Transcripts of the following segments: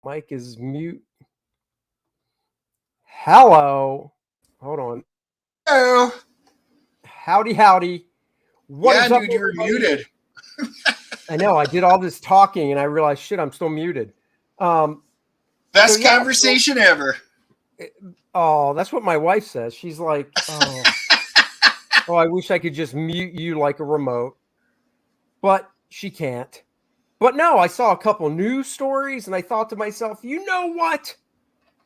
Mike is mute. Hello. Hold on. Hello. Howdy, howdy. What is up, dude, you were muted. I know. I did all this talking and I realized, shit, I'm still muted. Best conversation ever. Oh, that's what my wife says. She's like, oh, I wish I could just mute you like a remote. But she can't. But no, I saw a couple news stories and I thought to myself, you know what?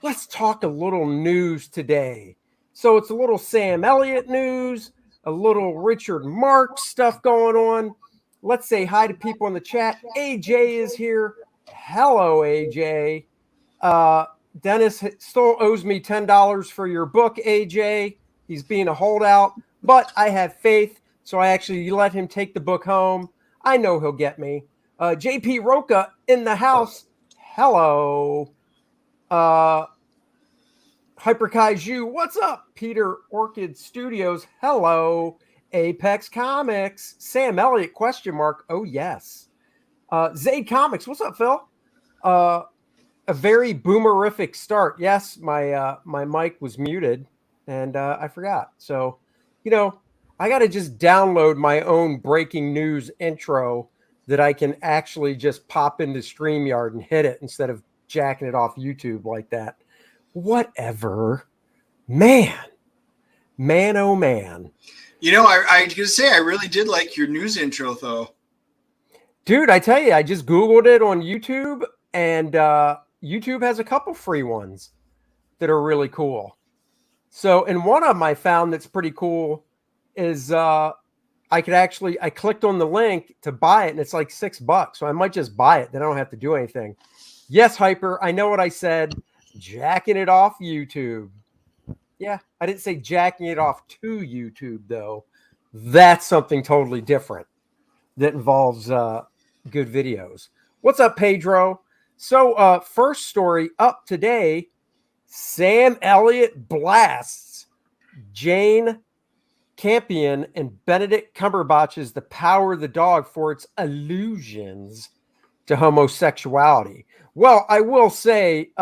Let's talk a little news today. So it's a little Sam Elliott news, a little Richard Marx stuff going on. Let's say hi to people in the chat. AJ is here. Hello, AJ. Dennis still owes me $10 for your book, AJ. He's being a holdout, but I have faith, so I actually let him take the book home. I know he'll get me. JP Roca in the house. Hello. Hyper Kaiju, what's up? Peter Orchid Studios, hello. Apex Comics, Sam Elliott, ? Oh, yes. Zayd Comics, what's up, Phil? A very boomerific start. Yes, my mic was muted, and I forgot. So, I got to just download my own breaking news intro that I can actually just pop into StreamYard and hit it instead of jacking it off YouTube like that. Whatever. Man, oh man. I was going to say, I really did like your news intro, though. Dude, I tell you, I just Googled it on YouTube, and YouTube has a couple free ones that are really cool. So, and one of them I found that's pretty cool is I clicked on the link to buy it, and it's like $6. So I might just buy it. Then I don't have to do anything. Yes, Hyper, I know what I said. Jacking it off YouTube. Yeah, I didn't say jacking it off to YouTube, though. That's something totally different that involves good videos. What's up, Pedro? So, first story up today, Sam Elliott blasts Jane Campion and Benedict Cumberbatch's The Power of the Dog for its allusions to homosexuality. Well, I will say,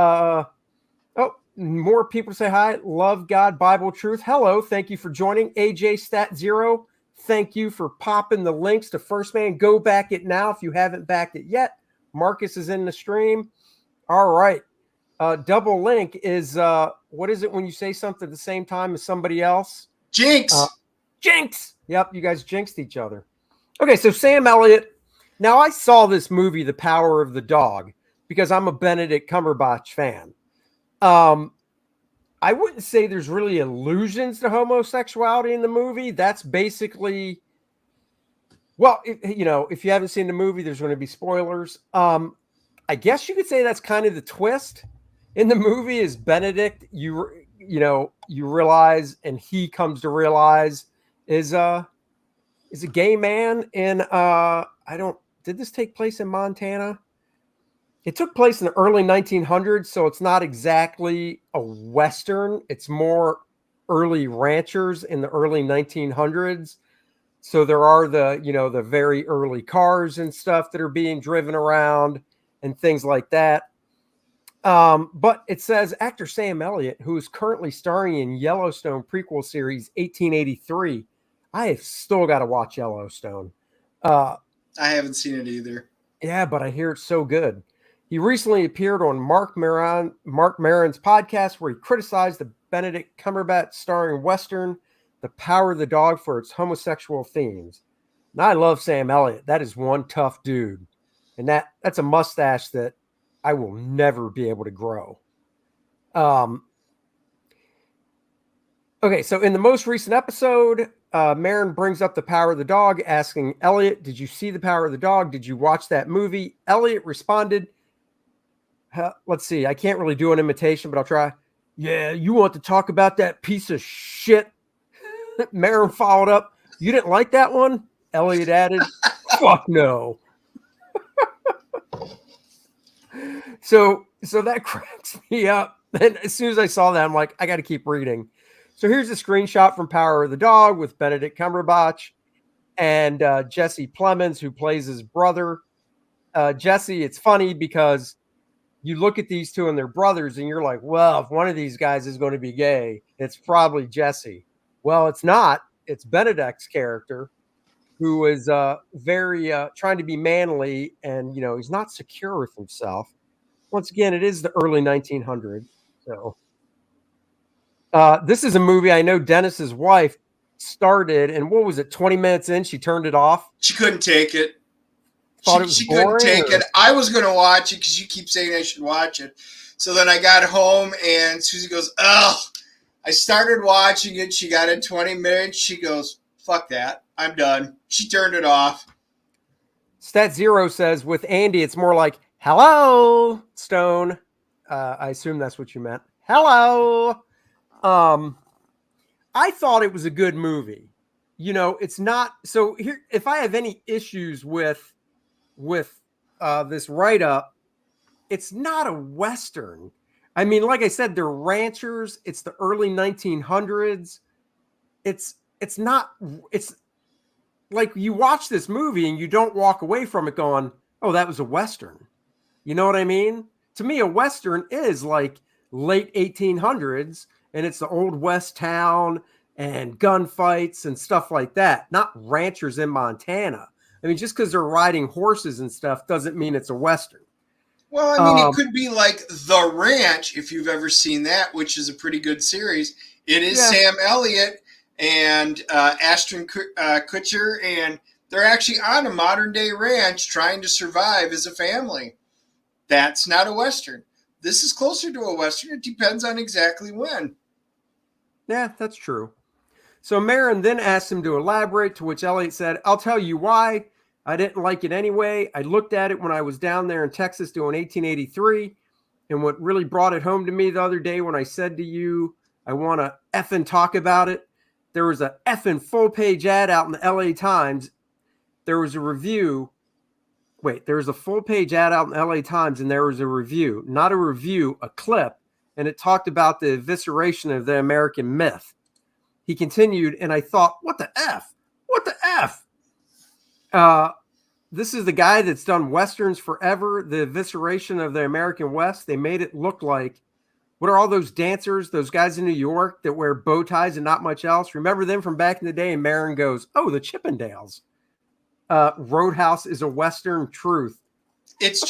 more people say hi. Love God, Bible Truth. Hello. Thank you for joining. AJ Stat Zero. Thank you for popping the links to First Man. Go back it now if you haven't backed it yet. Marcus is in the stream. All right. Double link is, what is it when you say something at the same time as somebody else? Jinx. Jinx. Yep. You guys jinxed each other. Okay. So Sam Elliott. Now I saw this movie, The Power of the Dog, because I'm a Benedict Cumberbatch fan. I wouldn't say there's really allusions to homosexuality in the movie. That's basically, well, if you haven't seen the movie, there's going to be spoilers. I guess you could say that's kind of the twist in the movie is Benedict, you realize, and he comes to realize is a gay man in, did this take place in Montana? It took place in the early 1900s, so it's not exactly a Western. It's more early ranchers in the early 1900s. So there are the very early cars and stuff that are being driven around and things like that. But it says actor Sam Elliott, who is currently starring in Yellowstone prequel series 1883. I have still got to watch Yellowstone. I haven't seen it either. Yeah, but I hear it's so good. He recently appeared on Mark Maron's podcast where he criticized the Benedict Cumberbatch starring Western, The Power of the Dog, for its homosexual themes. And I love Sam Elliott. That is one tough dude. And that's a mustache that I will never be able to grow. Okay, so in the most recent episode, Maron brings up The Power of the Dog, asking Elliott, did you see The Power of the Dog? Did you watch that movie? Elliott responded, let's see, I can't really do an imitation, but I'll try. Yeah, you want to talk about that piece of shit? Maron followed up, you didn't like that one? Elliott added, fuck no. So that cracks me up. And as soon as I saw that, I'm like, I got to keep reading. So here's a screenshot from Power of the Dog with Benedict Cumberbatch and Jesse Plemons, who plays his brother. Jesse, it's funny because you look at these two and they're brothers, and you're like, well, if one of these guys is going to be gay, it's probably Jesse. Well, it's not. It's Benedict's character, who is very trying to be manly, and he's not secure with himself. Once again, it is the early 1900s. So this is a movie I know Dennis's wife started, and what was it, 20 minutes in, she turned it off? She couldn't take it. She couldn't take it. I was going to watch it because you keep saying I should watch it. So then I got home, and Susie goes, oh, I started watching it. She got in 20 minutes. She goes, fuck that. I'm done. She turned it off. Stat Zero says, with Andy, it's more like, hello, Stone. I assume that's what you meant. Hello. I thought it was a good movie. It's not. So here, if I have any issues with this write-up, it's not a Western. I mean, like I said, they're ranchers. It's the early 1900s. It's not. It's like you watch this movie and you don't walk away from it going, oh, that was a Western. You know what I mean? To me, a Western is like late 1800s, and it's the old West town and gunfights and stuff like that, not ranchers in Montana. I mean, just because they're riding horses and stuff doesn't mean it's a Western. Well, I mean, it could be like The Ranch, if you've ever seen that, which is a pretty good series. It is Sam Elliott and Ashton Kutcher, and they're actually on a modern-day ranch trying to survive as a family. That's not a Western. This is closer to a Western. It depends on exactly when. Yeah, that's true. So Marin then asked him to elaborate, to which Elliott said, I'll tell you why. I didn't like it anyway. I looked at it when I was down there in Texas doing 1883. And what really brought it home to me the other day when I said to you, I want to effing talk about it. There was a effing full page ad out in the LA Times. There was a review. Wait, there was a full page ad out in the LA Times, and there was a review, not a review, a clip. And it talked about the evisceration of the American myth. He continued, and I thought, what the F? What the F? This is the guy that's done Westerns forever, the evisceration of the American West. They made it look like, what are all those dancers, those guys in New York that wear bow ties and not much else? Remember them from back in the day? And Marin goes, oh, the Chippendales. Roadhouse is a Western truth. It's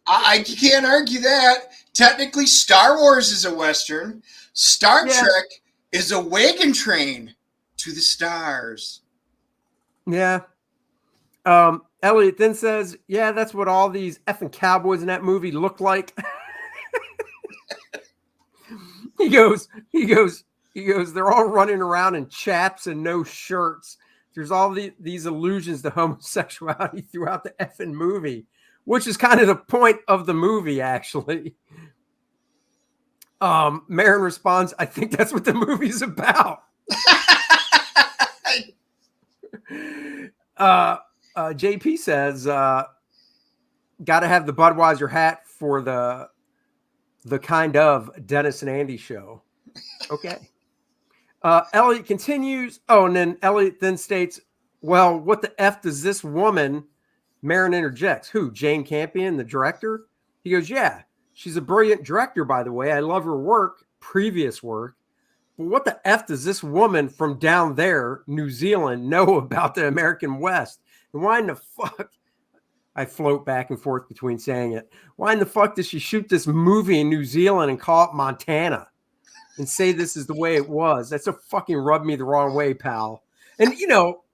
I can't argue that. Technically, Star Wars is a Western. Star Trek is a wagon train to the stars. Yeah. Elliott then says, yeah, that's what all these effing cowboys in that movie look like. He goes, they're all running around in chaps and no shirts. There's all these allusions to homosexuality throughout the effing movie, which is kind of the point of the movie, actually. Marin responds, I think that's what the movie's about. JP says, got to have the Budweiser hat for the kind of Dennis and Andy show. Okay. Elliott continues. Oh, and then Elliott then states, well, what the F does this woman, Marin interjects, who, Jane Campion, the director? He goes, yeah, she's a brilliant director, by the way. I love her work, previous work. But what the F does this woman from down there, New Zealand, know about the American West? And why in the fuck? I float back and forth between saying it. Why in the fuck does she shoot this movie in New Zealand and call it Montana and say this is the way it was? That's a fucking rub me the wrong way, pal. And,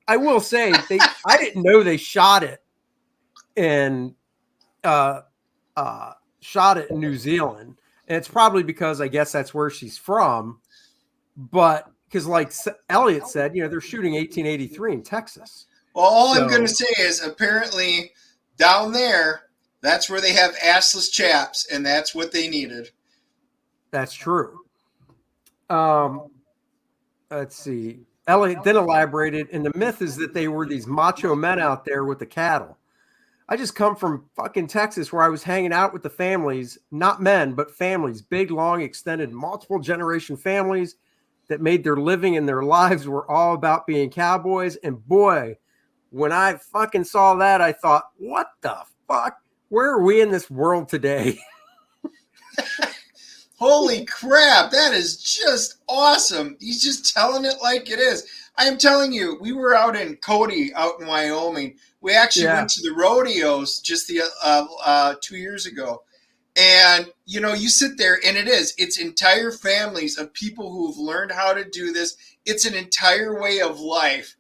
I will say, I didn't know they shot it in New Zealand. And it's probably because I guess that's where she's from. But because like Elliott said, they're shooting 1883 in Texas. Well, all I'm going to say is apparently down there, that's where they have assless chaps, and that's what they needed. That's true. Let's see. Elliott then elaborated, and the myth is that they were these macho men out there with the cattle. I just come from fucking Texas where I was hanging out with the families, not men, but families, big, long, extended, multiple generation families that made their living and their lives were all about being cowboys. And boy, when I fucking saw that, I thought, what the fuck? Where are we in this world today? Holy crap, that is just awesome. He's just telling it like it is. I am telling you, we were out in Cody, out in Wyoming. We actually went to the rodeos just 2 years ago. And, you sit there and it's entire families of people who have learned how to do this. It's an entire way of life.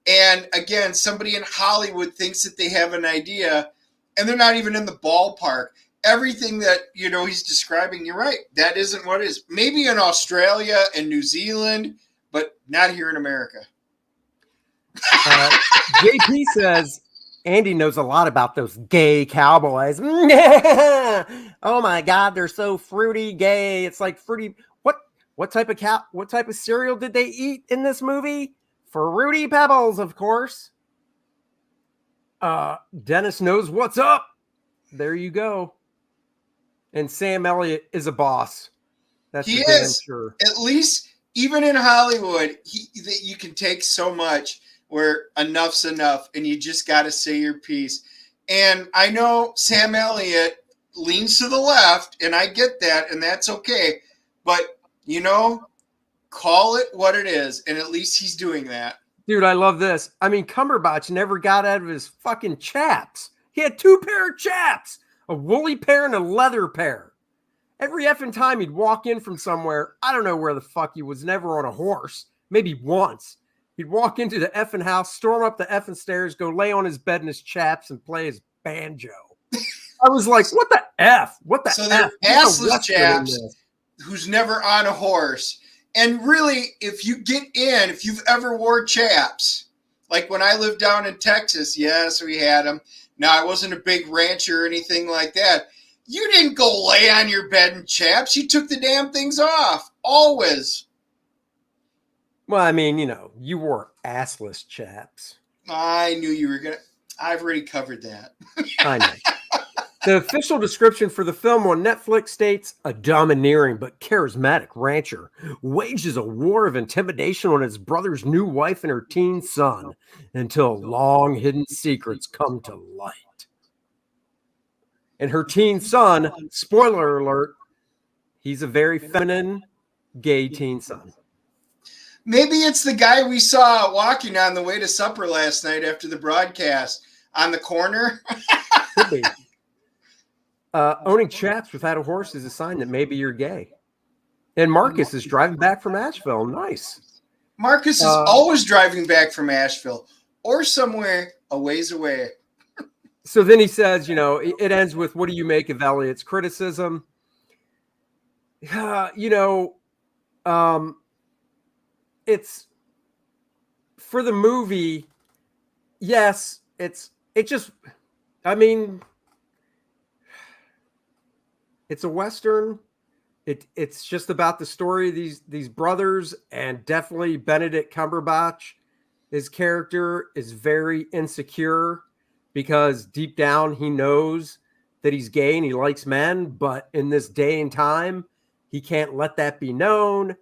And again, somebody in Hollywood thinks that they have an idea and they're not even in the ballpark. Everything that, he's describing, you're right. That isn't what it is. Maybe in Australia and New Zealand, but not here in America. JP says, Andy knows a lot about those gay cowboys. Oh my God, they're so fruity gay. It's like fruity. What type of cereal did they eat in this movie? Fruity Pebbles, of course. Dennis knows what's up. There you go. And Sam Elliott is a boss. That's he damn is. Sure. At least, even in Hollywood, you can take so much where enough's enough, and you just got to say your piece. And I know Sam Elliott leans to the left, and I get that, and that's okay. But, call it what it is, and at least he's doing that. Dude, I love this. I mean, Cumberbatch never got out of his fucking chaps. He had 2 pair of chaps, a woolly pair and a leather pair. Every effing time he'd walk in from somewhere, I don't know where the fuck he was, never on a horse, maybe once. He'd walk into the effing house, storm up the effing stairs, go lay on his bed in his chaps and play his banjo. I was like, what the F? What the F? So they're assless chaps who's never on a horse. And really, if you've ever wore chaps, like when I lived down in Texas, yes, we had them. Now, I wasn't a big rancher or anything like that. You didn't go lay on your bed in chaps. You took the damn things off. Always. Well, I mean, you wore assless chaps. I knew you were going to. I've already covered that. I know. The official description for the film on Netflix states, a domineering but charismatic rancher wages a war of intimidation on his brother's new wife and her teen son until long-hidden secrets come to light. And her teen son, spoiler alert, he's a very feminine, gay teen son. Maybe it's the guy we saw walking on the way to supper last night after the broadcast on the corner. Could be. Owning chaps without a horse is a sign that maybe you're gay. And Marcus is driving back from Asheville. Nice. Marcus is always driving back from Asheville or somewhere a ways away. So then he says, it ends with, what do you make of Elliott's criticism? It's for the movie. Yes, it's a Western. It's just about the story of these brothers, and definitely Benedict Cumberbatch, his character is very insecure because deep down he knows that he's gay and he likes men, but in this day and time, he can't let that be known.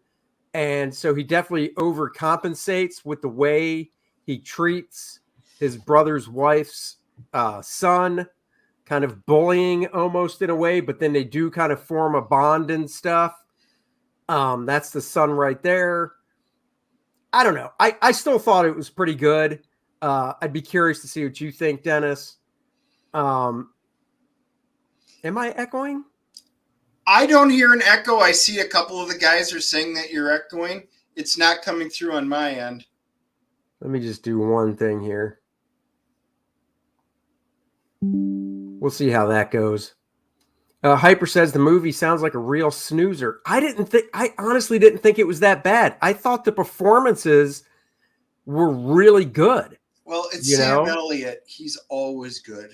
And so he definitely overcompensates with the way he treats his brother's wife's son, kind of bullying almost in a way, but then they do kind of form a bond and stuff. That's the son right there. I don't know. I still thought it was pretty good. I'd be curious to see what you think, Dennis. Am I echoing? I don't hear an echo. I see a couple of the guys are saying that you're echoing. It's not coming through on my end. Let me just do one thing here. We'll see how that goes. Hyper says the movie sounds like a real snoozer. I honestly didn't think it was that bad. I thought the performances were really good. Well, it's Sam Elliott. He's always good.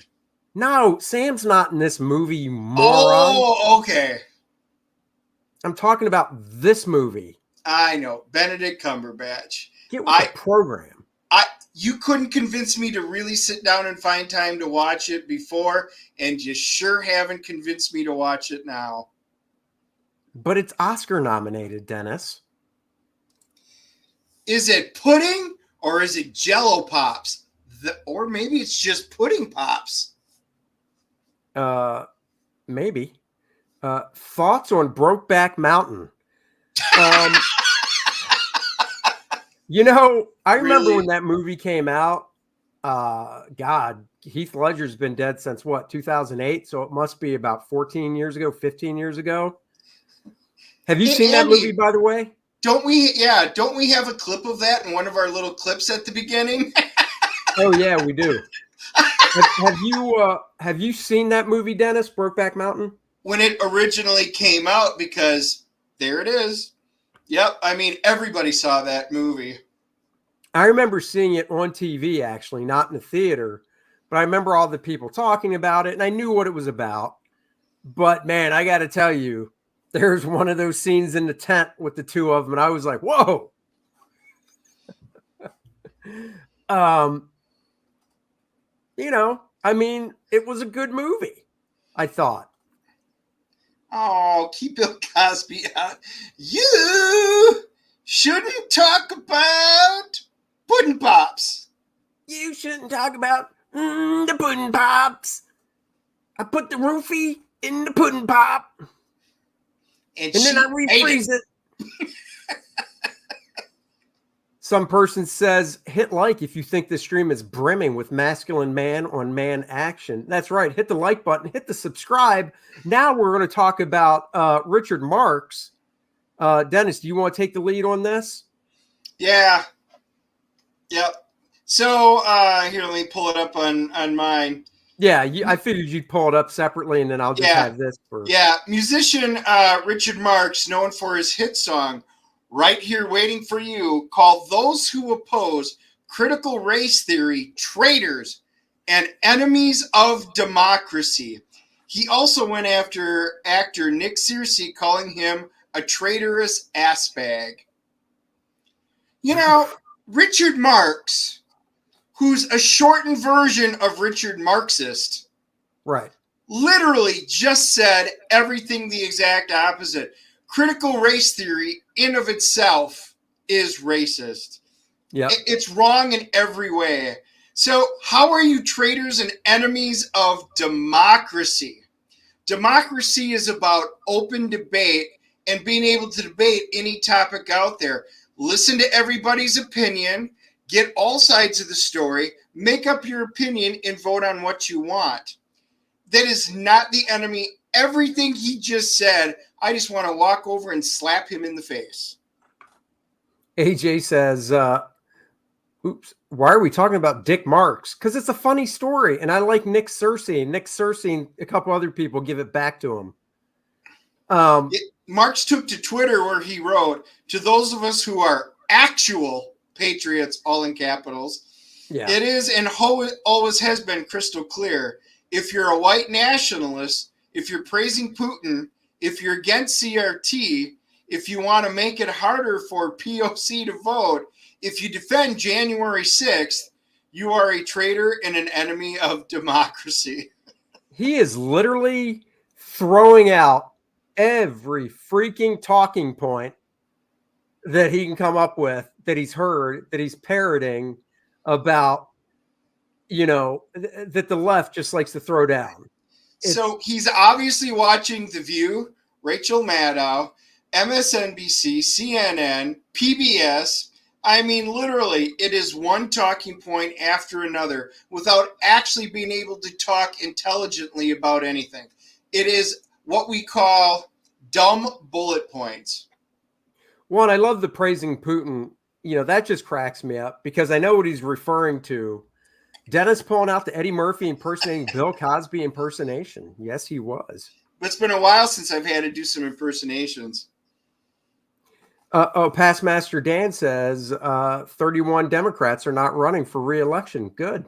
No, Sam's not in this movie, you moron. Oh, okay. I'm talking about this movie. I know. Benedict Cumberbatch. Get with the program. You couldn't convince me to really sit down and find time to watch it before, and you sure haven't convinced me to watch it now. But it's Oscar nominated, Dennis. Is it pudding or is it Jell-O Pops? Or maybe it's just pudding pops. Maybe. Thoughts on Brokeback Mountain? Um, I remember when that movie came out. God, Heath Ledger's been dead since what, 2008? So it must be about 14 years ago, 15 years ago. Have you seen that movie, by the way? Don't we have a clip of that in one of our little clips at the beginning? Oh yeah, we do. Have you seen that movie, Dennis? Brokeback Mountain? When it originally came out, because there it is. Yep, I mean everybody saw that movie. I remember seeing it on TV, actually, not in the theater, but I remember all the people talking about it, and I knew what it was about. But man, I got to tell you, there's one of those scenes in the tent with the two of them, and I was like, "Whoa!" I mean, it was a good movie, I thought. Oh, keep Bill Cosby out. You shouldn't talk about Pudding Pops. You shouldn't talk about the Pudding Pops. I put the roofie in the Pudding Pop. And then I refreeze it. Some person says, hit like if you think the stream is brimming with masculine man on man action. That's right. Hit the like button. Hit the subscribe. Now we're going to talk about Richard Marx. Dennis, do you want to take the lead on this? Yeah. Yep. So here, let me pull it up on mine. Yeah, I figured you'd pull it up separately, and then I'll just have this for... Yeah, musician Richard Marx, known for his hit song, Right Here Waiting for You, called those who oppose critical race theory traitors and enemies of democracy. He also went after actor Nick Searcy, calling him a traitorous assbag. Richard Marx, who's a shortened version of Richard Marxist, right, literally just said everything the exact opposite. Critical race theory in of itself is racist. Yeah, it's wrong in every way. So how are you traitors and enemies of democracy? Democracy is about open debate and being able to debate any topic out there. Listen to everybody's opinion, get all sides of the story, make up your opinion, and vote on what you want. That is not the enemy. Everything he just said, I just want to walk over and slap him in the face. AJ says, oops, why are we talking about Dick Marx? Because it's a funny story, and I like Nick Searcy. Nick Searcy and a couple other people give it back to him. Marx took to Twitter where he wrote, to those of us who are actual patriots, all in capitals, it is and always has been crystal clear. If you're a white nationalist, if you're praising Putin, if you're against CRT, if you want to make it harder for POC to vote, if you defend January 6th, you are a traitor and an enemy of democracy. He is literally throwing out every freaking talking point that he can come up with, that he's heard, that he's parroting about, that the left just likes to throw down. So he's obviously watching The View, Rachel Maddow, MSNBC, CNN, PBS. I mean, literally, it is one talking point after another without actually being able to talk intelligently about anything. It is what we call dumb bullet points. One, I love the praising Putin. That just cracks me up because I know what he's referring to. Dennis pulling out the Eddie Murphy impersonating Bill Cosby impersonation. Yes, he was. But it's been a while since I've had to do some impersonations. Past Master Dan says 31 Democrats are not running for re-election. Good.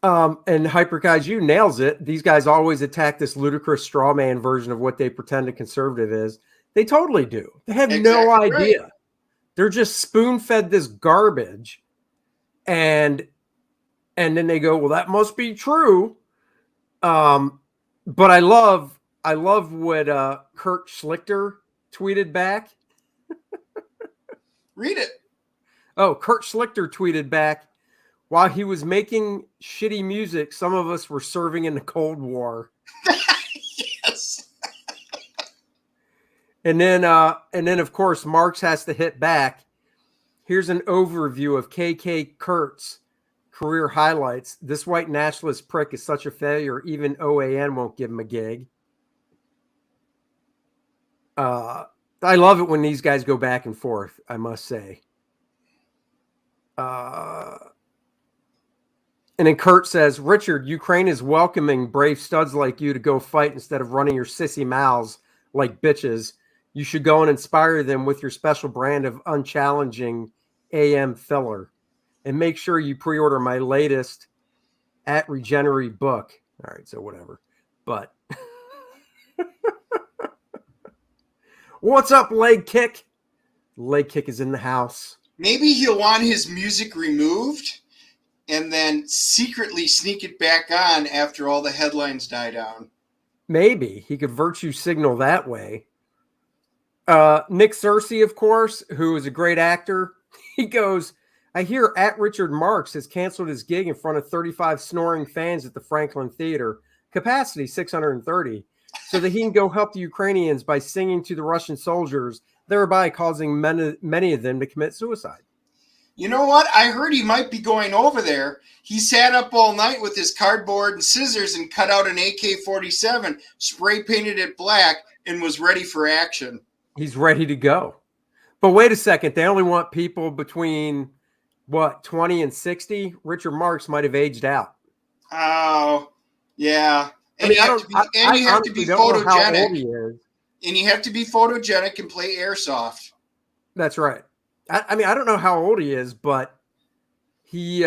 And Hyperkaiju nails it. These guys always attack this ludicrous straw man version of what they pretend a conservative is. They totally do. They have no idea. Right. They're just spoon-fed this garbage. And then they go, well, that must be true. But I love what Kurt Schlichter tweeted back. Read it. Oh, Kurt Schlichter tweeted back, while he was making shitty music, some of us were serving in the Cold War. Yes. And then of course Marx has to hit back. Here's an overview of KK Kurt's career highlights. This white nationalist prick is such a failure, even OAN won't give him a gig. I love it when these guys go back and forth, I must say. And then Kurt says, Richard, Ukraine is welcoming brave studs like you to go fight instead of running your sissy mouths like bitches. You should go and inspire them with your special brand of unchallenging AM filler. And make sure you pre-order my latest at Regenerate book. All right, so whatever. But what's up, Leg Kick? Leg Kick is in the house. Maybe he'll want his music removed and then secretly sneak it back on after all the headlines die down. Maybe he could virtue signal that way. Nick Searcy, of course, who is a great actor, he goes, I hear at Richard Marx has canceled his gig in front of 35 snoring fans at the Franklin Theater, capacity 630, so that he can go help the Ukrainians by singing to the Russian soldiers, thereby causing many of them to commit suicide. You know what? I heard he might be going over there. He sat up all night with his cardboard and scissors and cut out an AK-47, spray painted it black, and was ready for action. He's ready to go. But wait a second. They only want people between, 20 and 60? Richard Marx might have aged out. Oh, yeah. And you have to be photogenic. And you have to be photogenic and play airsoft. That's right. I mean, I don't know how old he is, but he's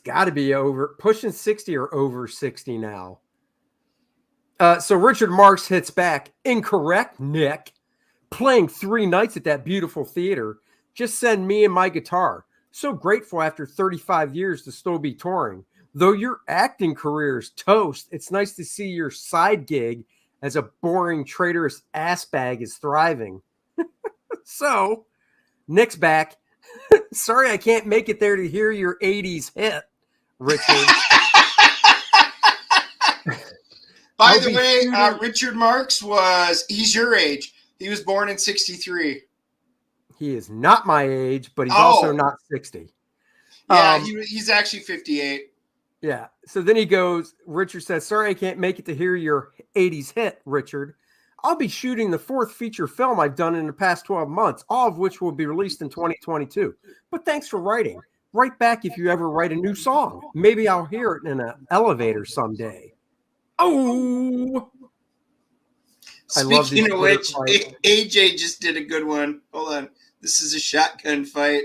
got to be pushing 60 or over 60 now. So Richard Marx hits back. Incorrect, Nick. Playing 3 nights at that beautiful theater. Just send me and my guitar. So grateful after 35 years to still be touring. Though your acting career is toast, it's nice to see your side gig as a boring, traitorous ass bag is thriving. So, Nick's back. Sorry I can't make it there to hear your 80s hit, Richard. By the way, Richard Marx he's your age. He was born in 63. He is not my age, but he's also not 60. Yeah, he's actually 58. Yeah. So then he goes, Richard says, sorry I can't make it to hear your 80s hit, Richard. I'll be shooting the 4th feature film I've done in the past 12 months, all of which will be released in 2022. But thanks for writing. Write back if you ever write a new song. Maybe I'll hear it in an elevator someday. Oh! Speaking of which, AJ just did a good one. Hold on. This is a shotgun fight.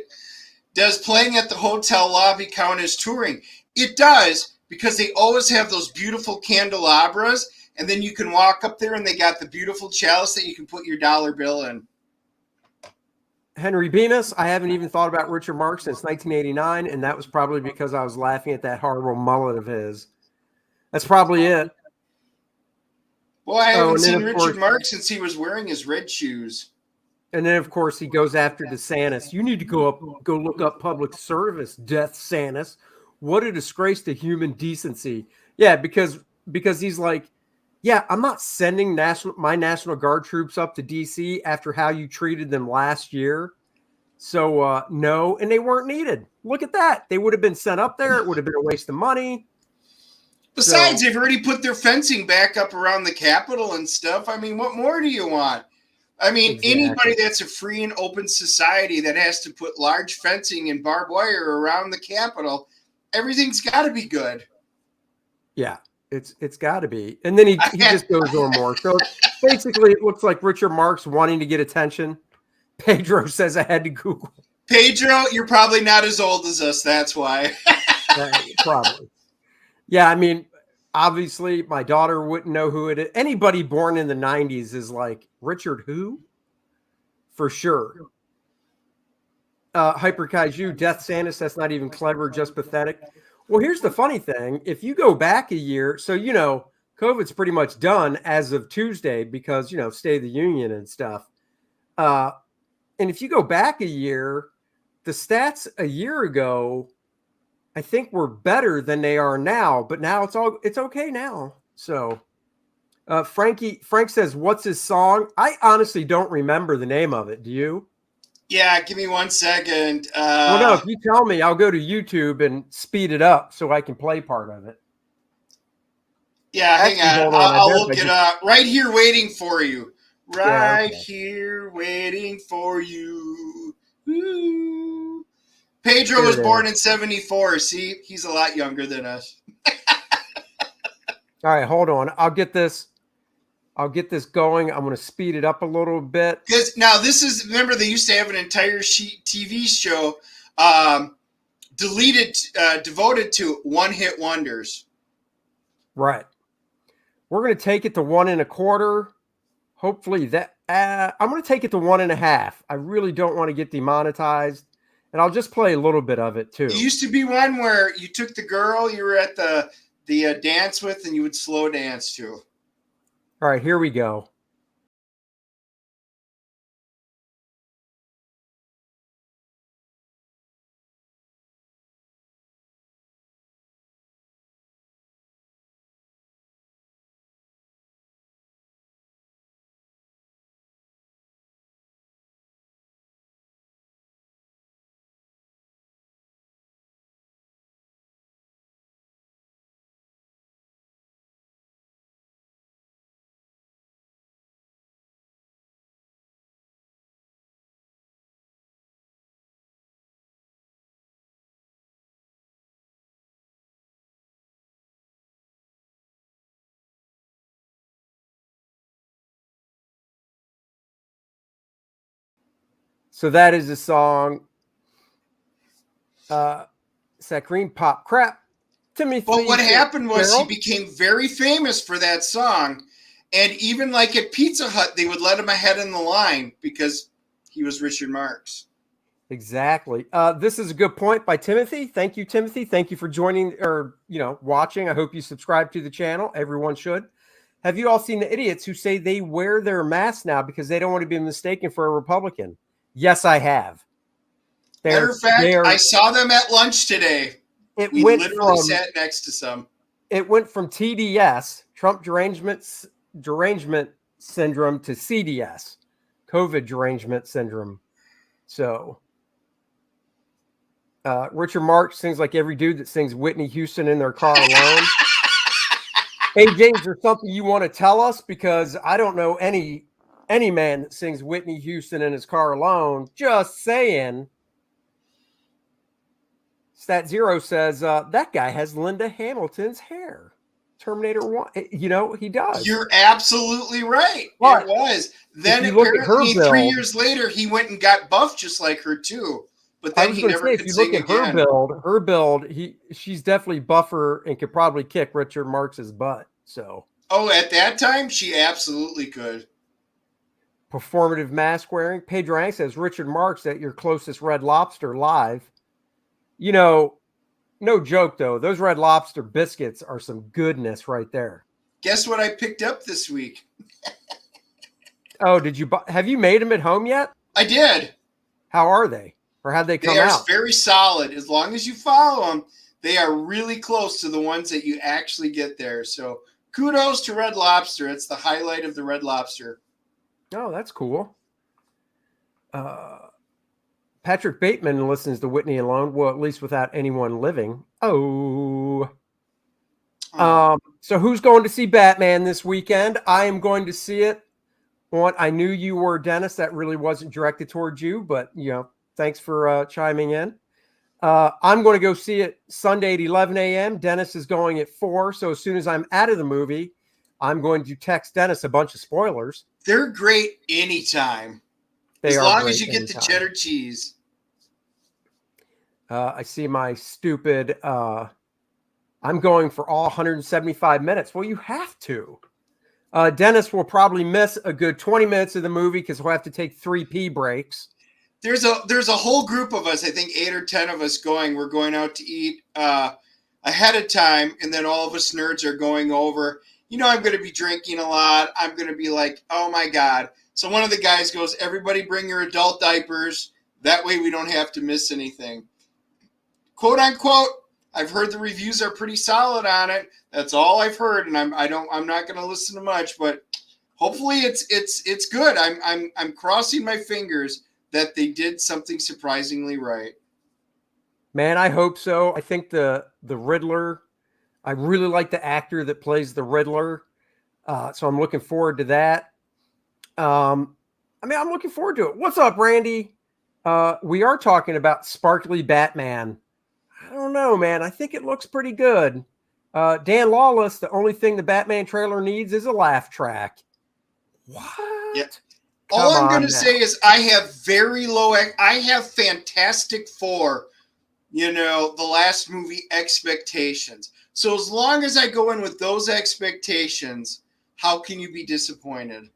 Does playing at the hotel lobby count as touring? It does, because they always have those beautiful candelabras, and then you can walk up there and they got the beautiful chalice that you can put your dollar bill in. Henry Bemis, I haven't even thought about Richard Marx since 1989, and that was probably because I was laughing at that horrible mullet of his. That's probably it. Well, I haven't seen Richard Marx since he was wearing his red shoes. And then, of course, he goes after DeSantis. You need to go look up public service, Death Santis. What a disgrace to human decency. Yeah, because he's like, yeah, I'm not sending my National Guard troops up to D.C. after how you treated them last year. So, no, and they weren't needed. Look at that. They would have been sent up there. It would have been a waste of money. Besides, they've already put their fencing back up around the Capitol and stuff. I mean, what more do you want? I mean, Anybody that's a free and open society that has to put large fencing and barbed wire around the Capitol, everything's got to be good. Yeah, it's got to be. And then he just goes on more. So basically, it looks like Richard Marx wanting to get attention. Pedro says I had to Google. Pedro, you're probably not as old as us. That's why. Probably. Yeah, I mean, obviously, my daughter wouldn't know who it is. Anybody born in the 90s is like, Richard who? For sure. Hyper Kaiju, Death Santis, that's not even clever, just pathetic. Well, here's the funny thing. If you go back a year, so, COVID's pretty much done as of Tuesday because, State of the Union and stuff. And if you go back a year, the stats a year ago, I think were better than they are now, but now it's okay now. So Frank says, "What's his song?" I honestly don't remember the name of it. Do you? Yeah, give me 1 second. Well, no. If you tell me, I'll go to YouTube and speed it up so I can play part of it. Yeah, Actually, hang on. hold on. I'll look it up. Right here, waiting for you. Right okay. here, waiting for you. Ooh. Pedro was born in 74. See, he's a lot younger than us. All right, hold on. I'll get this going. I'm going to speed it up a little bit. Because now this is, remember they used to have an entire TV show devoted to one-hit wonders. Right. We're going to take it to 1 1/4. Hopefully that I'm going to take it to 1 1/2. I really don't want to get demonetized, and I'll just play a little bit of it too. It used to be one where you took the girl you were at the dance with, and you would slow dance to. All right, here we go. So that is the song. Saccharine Pop Crap. Timothy. But what happened was he became very famous for that song. And even like at Pizza Hut, they would let him ahead in the line because he was Richard Marx. Exactly. This is a good point by Timothy. Thank you, Timothy. Thank you for joining or, watching. I hope you subscribe to the channel. Everyone should. Have you all seen the idiots who say they wear their masks now because they don't want to be mistaken for a Republican? Yes, I have. Matter of fact, I saw them at lunch today. We literally sat next to some. It went from TDS, Trump derangement syndrome, to CDS, COVID derangement syndrome. So, Richard Marx sings like every dude that sings Whitney Houston in their car alone. Hey, James, there's something you want to tell us? Because I don't know any man that sings Whitney Houston in his car alone. Just saying. Stat Zero says that guy has Linda Hamilton's hair. Terminator 1. He does. You're absolutely right. But it was. Then apparently 3 years later, he went and got buffed just like her too. But then he never could sing again. If you look at her build, she's definitely buffer and could probably kick Richard Marx's butt. So. Oh, at that time, she absolutely could. Performative mask wearing. Pedro says Richard Marx at your closest Red Lobster live. No joke though. Those Red Lobster biscuits are some goodness right there. Guess what I picked up this week? Oh, did you? Have you made them at home yet? I did. How are they? Or how'd they come out? They are very solid. As long as you follow them, they are really close to the ones that you actually get there. So kudos to Red Lobster. It's the highlight of the Red Lobster. Oh, that's cool. Patrick Bateman listens to Whitney alone. Well, at least without anyone living. Oh. So who's going to see Batman this weekend? I am going to see it. I knew you were, Dennis. That really wasn't directed towards you, but thanks for chiming in. I'm going to go see it Sunday at 11 a.m. Dennis is going at 4. So as soon as I'm out of the movie, I'm going to text Dennis a bunch of spoilers. They're great anytime. As long as you get the cheddar cheese. I see my stupid, I'm going for all 175 minutes. Well, you have to. Dennis will probably miss a good 20 minutes of the movie because we'll have to take 3 pee breaks. There's a whole group of us, I think 8 or 10 of us going. We're going out to eat ahead of time, and then all of us nerds are going over. I'm going to be drinking a lot. I'm going to be like, oh my God. So one of the guys goes, everybody bring your adult diapers. That way we don't have to miss anything. Quote unquote, I've heard the reviews are pretty solid on it. That's all I've heard, and I'm not going to listen to much, but hopefully it's good. I'm crossing my fingers that they did something surprisingly right. Man, I hope so. I think the Riddler, I really like the actor that plays the Riddler. So I'm looking forward to that. I'm looking forward to it. What's up, Randy? We are talking about sparkly Batman. I don't know, man. I think it looks pretty good. Dan Lawless, the only thing the Batman trailer needs is a laugh track. What? Yeah. All I'm going to say is I have very low. I have Fantastic Four, the last movie expectations. So as long as I go in with those expectations, how can you be disappointed?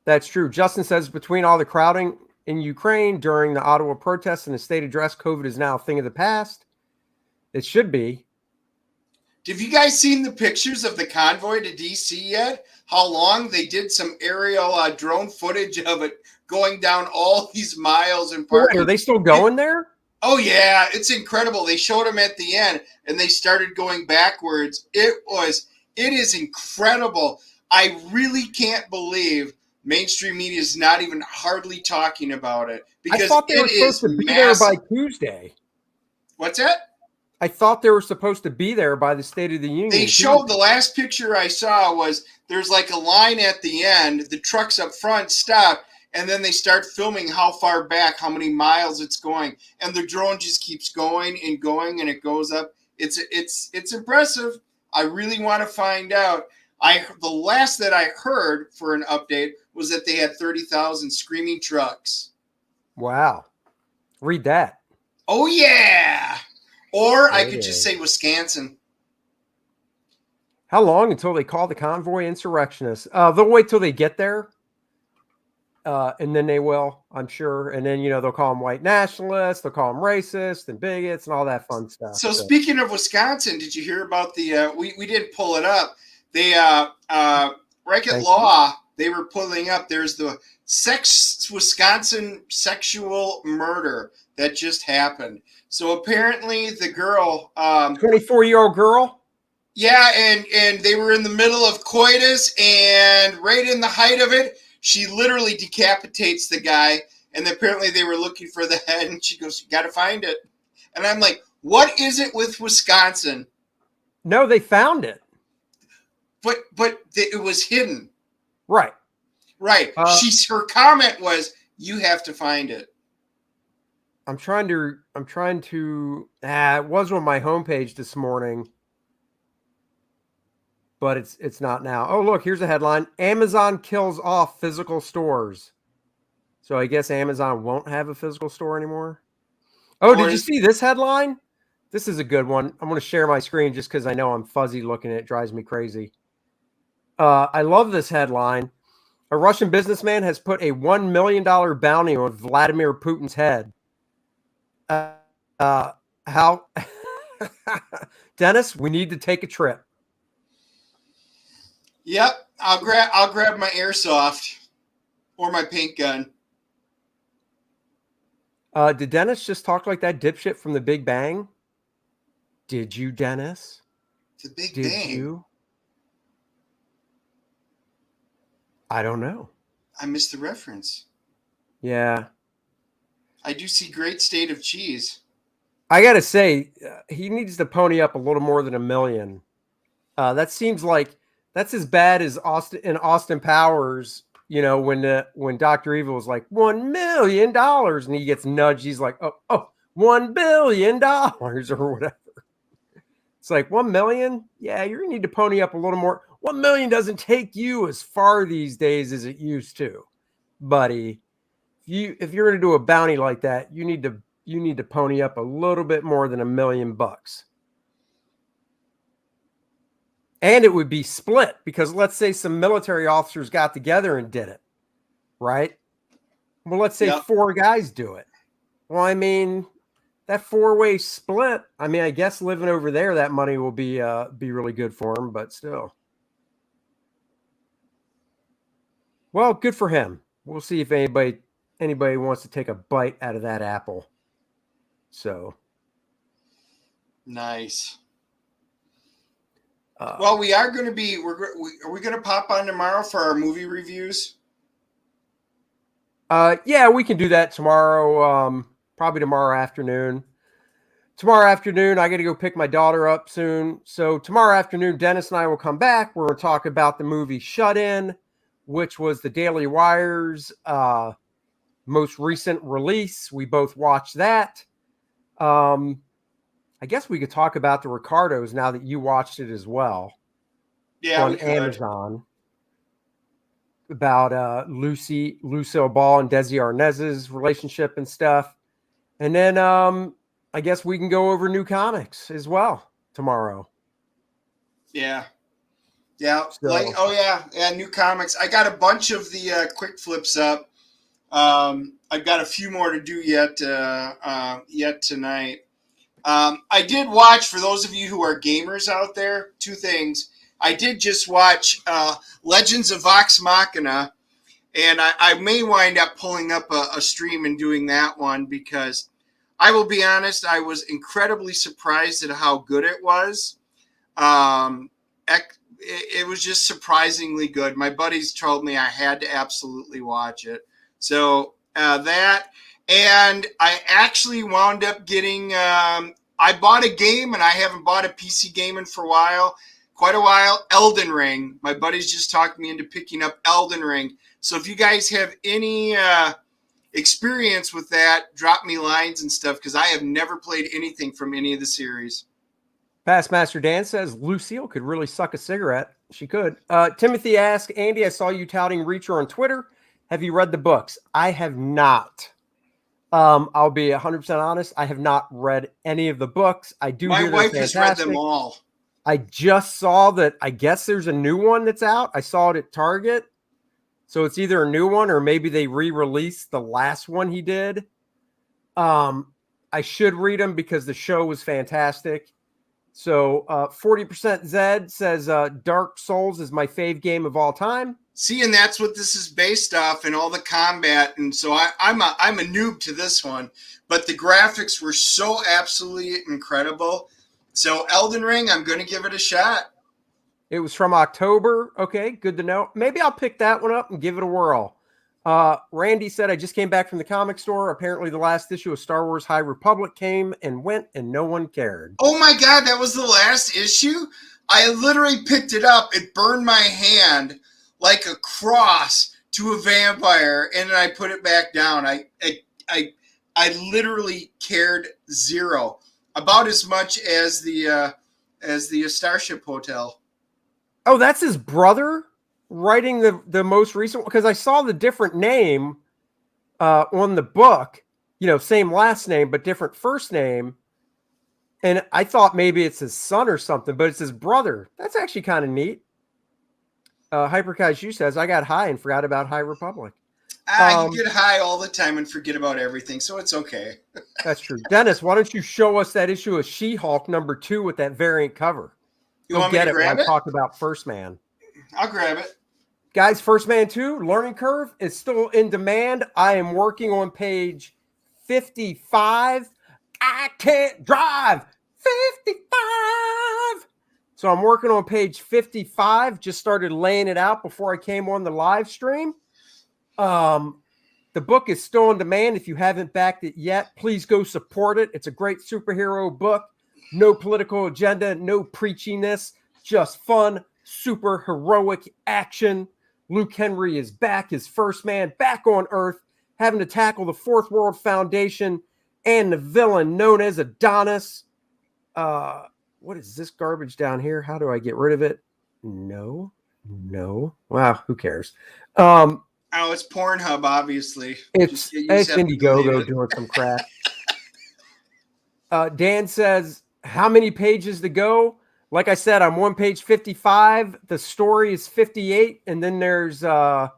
That's true. Justin says between all the crowding in Ukraine during the Ottawa protests and the state address, COVID is now a thing of the past. It should be. Have you guys seen the pictures of the convoy to DC yet? How long they did some aerial drone footage of it going down all these miles and parking. Are they still going there? Oh yeah, it's incredible. They showed them at the end and they started going backwards. It is incredible. I really can't believe mainstream media is not even hardly talking about it because I thought they were supposed to be there by Tuesday. What's that? I thought they were supposed to be there by the State of the Union. They showed, the last picture I saw was there's like a line at the end, the trucks up front stop, and then they start filming how far back, how many miles it's going, and the drone just keeps going, and it goes up. It's impressive. I really want to find out. The last that I heard for an update was that they had 30,000 screaming trucks. Wow. Read that. Oh yeah. Or I could just say Wisconsin. How long until they call the convoy insurrectionists? They'll wait till they get there. And then they will, I'm sure. And then, they'll call them white nationalists. They'll call them racist and bigots and all that fun stuff. So speaking of Wisconsin, did you hear about the, we did pull it up. They, Racket Law, they were pulling up. There's the Wisconsin sexual murder that just happened. So apparently the girl, 24-year-old girl. Yeah. And they were in the middle of coitus, and right in the height of it, she literally decapitates the guy. And apparently they were looking for the head, and she goes, "You got to find it." And I'm like, what is it with Wisconsin? No, they found it. But it was hidden. Right. Right. Her comment was, "You have to find it." I'm trying to, it was on my homepage this morning, but it's not now. Oh, look, here's a headline. Amazon kills off physical stores. So I guess Amazon won't have a physical store anymore. Oh, did you see this headline? This is a good one. I'm going to share my screen just because I know I'm fuzzy looking at it. It drives me crazy. I love this headline. A Russian businessman has put a $1 million bounty on Vladimir Putin's head. How Dennis, we need to take a trip. Yep, I'll grab my airsoft or my paint gun. Did Dennis just talk like that dipshit from the Big Bang? Did you, Dennis? The Big Bang. Did you? I don't know. I missed the reference. Yeah. I do see Great State of Cheese. I got to say, he needs to pony up a little more than $1 million. That seems like that's as bad as Austin Powers, when Dr. Evil was like $1 million and he gets nudged. He's like, oh, $1 billion or whatever. It's like 1 million. Yeah, you're going to need to pony up a little more. 1 million doesn't take you as far these days as it used to, buddy. If you're going to do a bounty like that, you need to pony up a little bit more than $1 million. And it would be split, because let's say some military officers got together and did it, right? Well, let's say 4 guys do it. Well, I mean, that 4-way split, I mean, I guess living over there, that money will be really good for him, but still. Well, good for him. We'll see if anybody wants to take a bite out of that apple. So, Nice. Well, we are going to be. Are we going to pop on tomorrow for our movie reviews? Yeah, we can do that tomorrow. Probably tomorrow afternoon. Tomorrow afternoon, I got to go pick my daughter up soon. So tomorrow afternoon, Dennis and I will come back. We're going to talk about the movie Shut In, which was the Daily Wire's most recent release. We both watched that. I guess we could talk about the Ricardos now that you watched it as well. Yeah, on Amazon. About Lucille Ball and Desi Arnaz's relationship and stuff. And then I guess we can go over new comics as well tomorrow. Yeah. Yeah. So, yeah, new comics. I got a bunch of the quick flips up. I've got a few more to do yet tonight. I did watch, for those of you who are gamers out there, two things. I did just watch Legends of Vox Machina, and I may wind up pulling up a stream and doing that one, because I will be honest, I was incredibly surprised at how good it was. It was just surprisingly good. My buddies told me I had to absolutely watch it. So that, and I actually wound up getting, I bought a game, and I haven't bought a PC game in for quite a while, Elden Ring. My buddies just talked me into picking up Elden Ring. So if you guys have any experience with that, drop me lines and stuff, because I have never played anything from any of the series. Past Master Dan says Lucille could really suck a cigarette. She could. Timothy asks, Andy, I saw you touting Reacher on Twitter. Have you read the books? I have not. I'll be 100% honest. I have not read any of the books. I do. My wife has read them all. I just saw that. I guess there's a new one that's out. I saw it at Target. So it's either a new one or maybe they re-released the last one he did. I should read them because the show was fantastic. So 40% Zed says Dark Souls is my fave game of all time. See, and that's what this is based off, and all the combat. And so I'm a noob to this one, but the graphics were so absolutely incredible. So Elden Ring, I'm going to give it a shot. It was from October. Okay, good to know. Maybe I'll pick that one up and give it a whirl. Randy said, I just came back from the comic store. Apparently the last issue of Star Wars High Republic came and went, and no one cared. Oh my God, that was the last issue? I literally picked it up. It burned my hand like a cross to a vampire, and then I put it back down. I literally cared zero. About as much as the Starship Hotel. Oh, that's his brother writing the most recent one? Because I saw the different name on the book, same last name, but different first name. And I thought maybe it's his son or something, but it's his brother. That's actually kind of neat. Hyperkaiju says, I got high and forgot about High Republic. You get high all the time and forget about everything, so it's okay. That's true. Dennis, why don't you show us that issue of She-Hulk #2 with that variant cover? You want me to grab it? I talk about First Man. I'll grab it. Guys, First Man 2, Learning Curve, is still in demand. I am working on page 55. I can't drive 55. So I'm working on page 55. Just started laying it out before I came on the live stream. The book is still in demand. If you haven't backed it yet, please go support it. It's a great superhero book. No political agenda, no preachiness, just fun, super heroic action. Luke Henry is back, his First Man, back on Earth, having to tackle the Fourth World Foundation and the villain known as Adonis. What is this garbage down here? How do I get rid of it? No. Wow, who cares? Oh, it's Pornhub, obviously. It's Indiegogo doing some crap. Dan says, how many pages to go? Like I said, I'm on page 55. The story is 58, and then there's the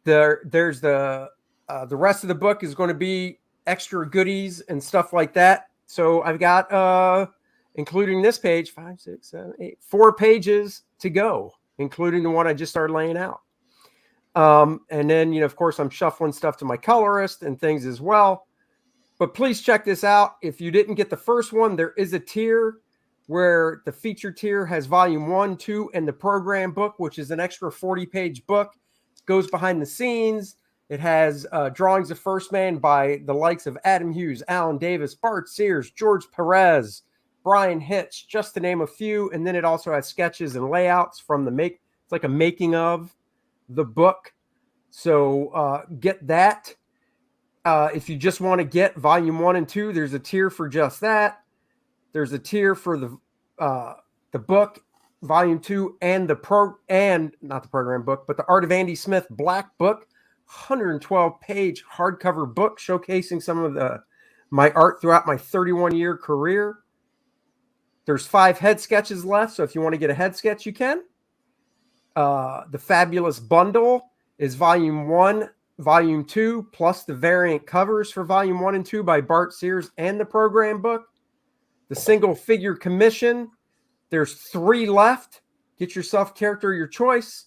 rest of the book is going to be extra goodies and stuff like that. So I've got including this page 5, 6, 7, 8, 4 pages to go, including the one I just started laying out. And then of course I'm shuffling stuff to my colorist and things as well. But please check this out. If you didn't get the first one, there is a tier where the feature tier has volume 1, 2, and the program book, which is an extra 40-page book. Goes behind the scenes. It has drawings of First Man by the likes of Adam Hughes, Alan Davis, Bart Sears, George Perez, Brian Hitch, just to name a few. And then it also has sketches and layouts from it's like a making of the book. So get that. If you just want to get volume 1 and 2, there's a tier for just that. There's a tier for the book, volume 2, and not the program book, but the Art of Andy Smith Black Book, 112-page hardcover book showcasing some of my art throughout my 31-year career. There's 5 head sketches left, so if you want to get a head sketch, you can. The Fabulous Bundle is volume 1, volume 2, plus the variant covers for volume 1 and 2 by Bart Sears and the program book. The Single Figure Commission, there's 3 left. Get yourself character of your choice.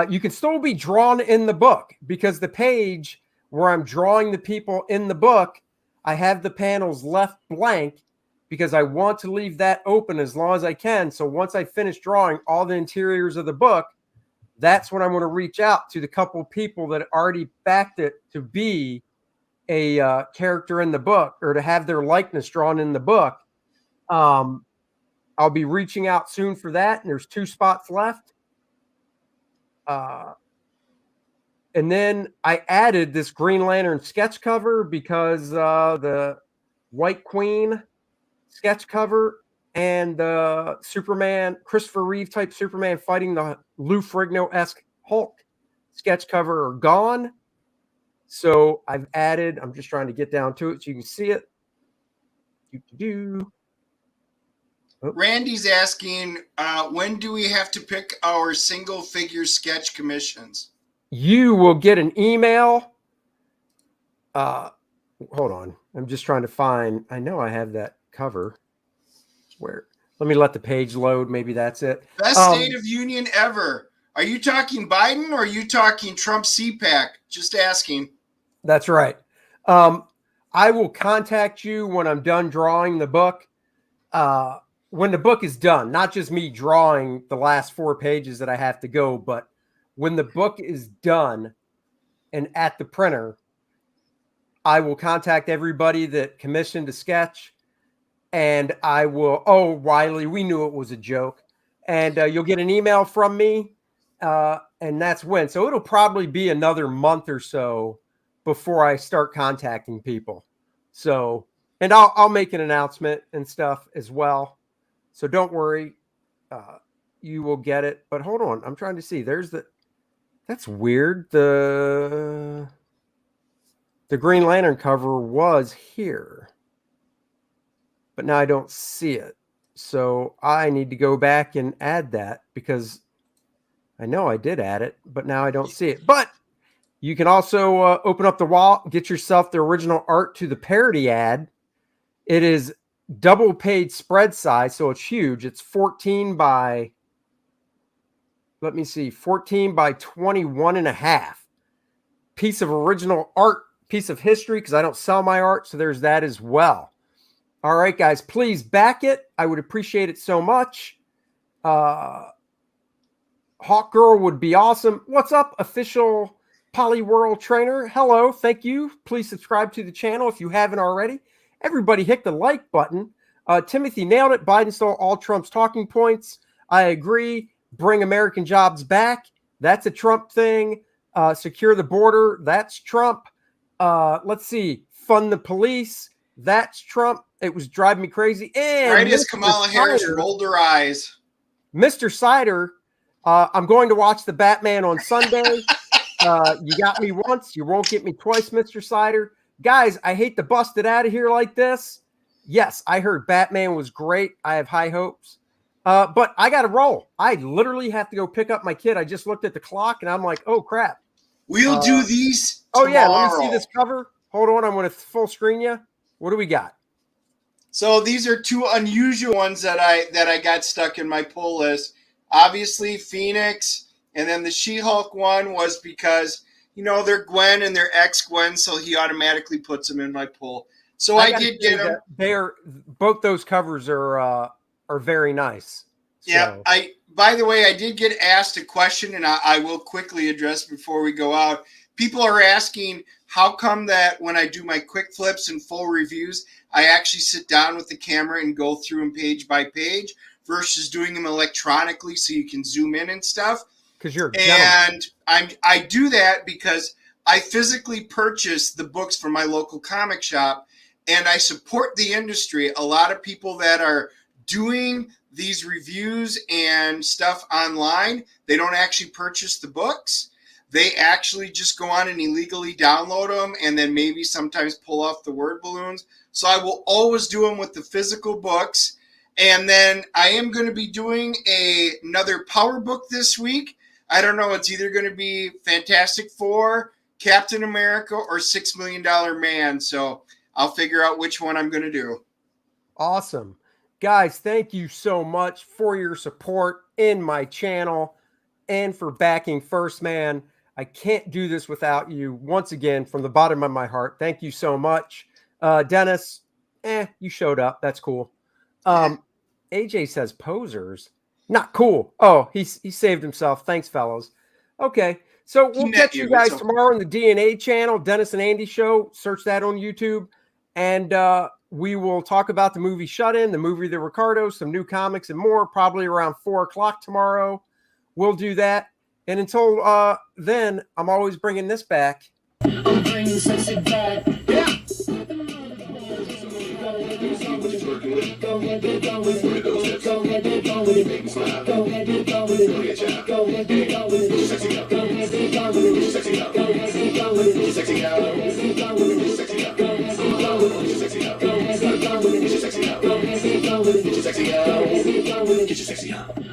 You can still be drawn in the book because the page where I'm drawing the people in the book, I have the panels left blank because I want to leave that open as long as I can. So once I finish drawing all the interiors of the book, that's when I'm going to reach out to the couple people that already backed it to be a character in the book or to have their likeness drawn in the book. I'll be reaching out soon for that. And there's 2 spots left. And then I added this Green Lantern sketch cover because the White Queen sketch cover and the Superman, Christopher Reeve type Superman fighting the Lou Ferrigno-esque Hulk sketch cover are gone. So I've added, I'm just trying to get down to it so you can see it. Oh. Randy's asking, when do we have to pick our single figure sketch commissions? You will get an email. Hold on. I'm just trying to find, I know I have that cover. Where? Let me let the page load. Maybe that's it. Best State of Union ever. Are you talking Biden or are you talking Trump CPAC? Just asking. That's right. I will contact you when I'm done drawing the book. When the book is done, not just me drawing the last 4 pages that I have to go, but when the book is done and at the printer, I will contact everybody that commissioned a sketch. And I will, Wiley, we knew it was a joke. And you'll get an email from me. And that's when. So it'll probably be another month or so before I start contacting people. So, and I'll make an announcement and stuff as well. So don't worry. You will get it. But hold on. I'm trying to see. That's weird. The Green Lantern cover was here. But now I don't see it. So I need to go back and add that because I know I did add it, but now I don't see it. But you can also open up the wall, get yourself the original art to the parody ad. It is double page spread size, so it's huge. It's 14 by 21 and a half. Piece of original art, piece of history, because I don't sell my art, so there's that as well. All right, guys, please back it. I would appreciate it so much. Hawk Girl would be awesome. What's up, official Polyworld trainer? Hello, thank you. Please subscribe to the channel if you haven't already. Everybody hit the like button. Timothy nailed it. Biden stole all Trump's talking points. I agree. Bring American jobs back. That's a Trump thing. Secure the border. That's Trump. Let's see. Fund the police. That's Trump. It was driving me crazy. And right as Kamala Harris rolled her eyes. Mr. Sider, I'm going to watch the Batman on Sunday. You got me once. You won't get me twice, Mr. Sider. Guys, I hate to bust it out of here like this. Yes, I heard Batman was great. I have high hopes. But I got to roll. I literally have to go pick up my kid. I just looked at the clock, and I'm like, oh, crap. We'll do these tomorrow. Oh, yeah. Let me see this cover. Hold on. I'm going to full screen you. What do we got? So these are 2 unusual ones that I got stuck in my pull list. Obviously, Phoenix, and then the She-Hulk one was because they're Gwen and they're ex-Gwen, so he automatically puts them in my pull. So I did get them. Both those covers are very nice. Yeah. So. By the way, I did get asked a question, and I will quickly address before we go out. People are asking, how come that when I do my quick flips and full reviews, I actually sit down with the camera and go through them page by page versus doing them electronically so you can zoom in and stuff? Because you're a gentleman. And I do that because I physically purchase the books from my local comic shop, and I support the industry. A lot of people that are doing these reviews and stuff online, they don't actually purchase the books. They actually just go on and illegally download them and then maybe sometimes pull off the word balloons. So I will always do them with the physical books. And then I am going to be doing another power book this week. I don't know. It's either going to be Fantastic Four, Captain America, or $6 Million Man. So I'll figure out which one I'm going to do. Awesome. Guys, thank you so much for your support in my channel and for backing First Man. I can't do this without you. Once again, from the bottom of my heart, thank you so much. Dennis, you showed up. That's cool. AJ says posers. Not cool. Oh, he saved himself. Thanks, fellows. Okay, so we'll catch you guys tomorrow on the DNA channel, Dennis and Andy Show. Search that on YouTube. And we will talk about the movie Shut In, the movie The Ricardo, some new comics and more, probably around 4 o'clock tomorrow. We'll do that. And until then, I'm always bringing this back. I'm bringing sexy back. Yeah. Get your sexy out.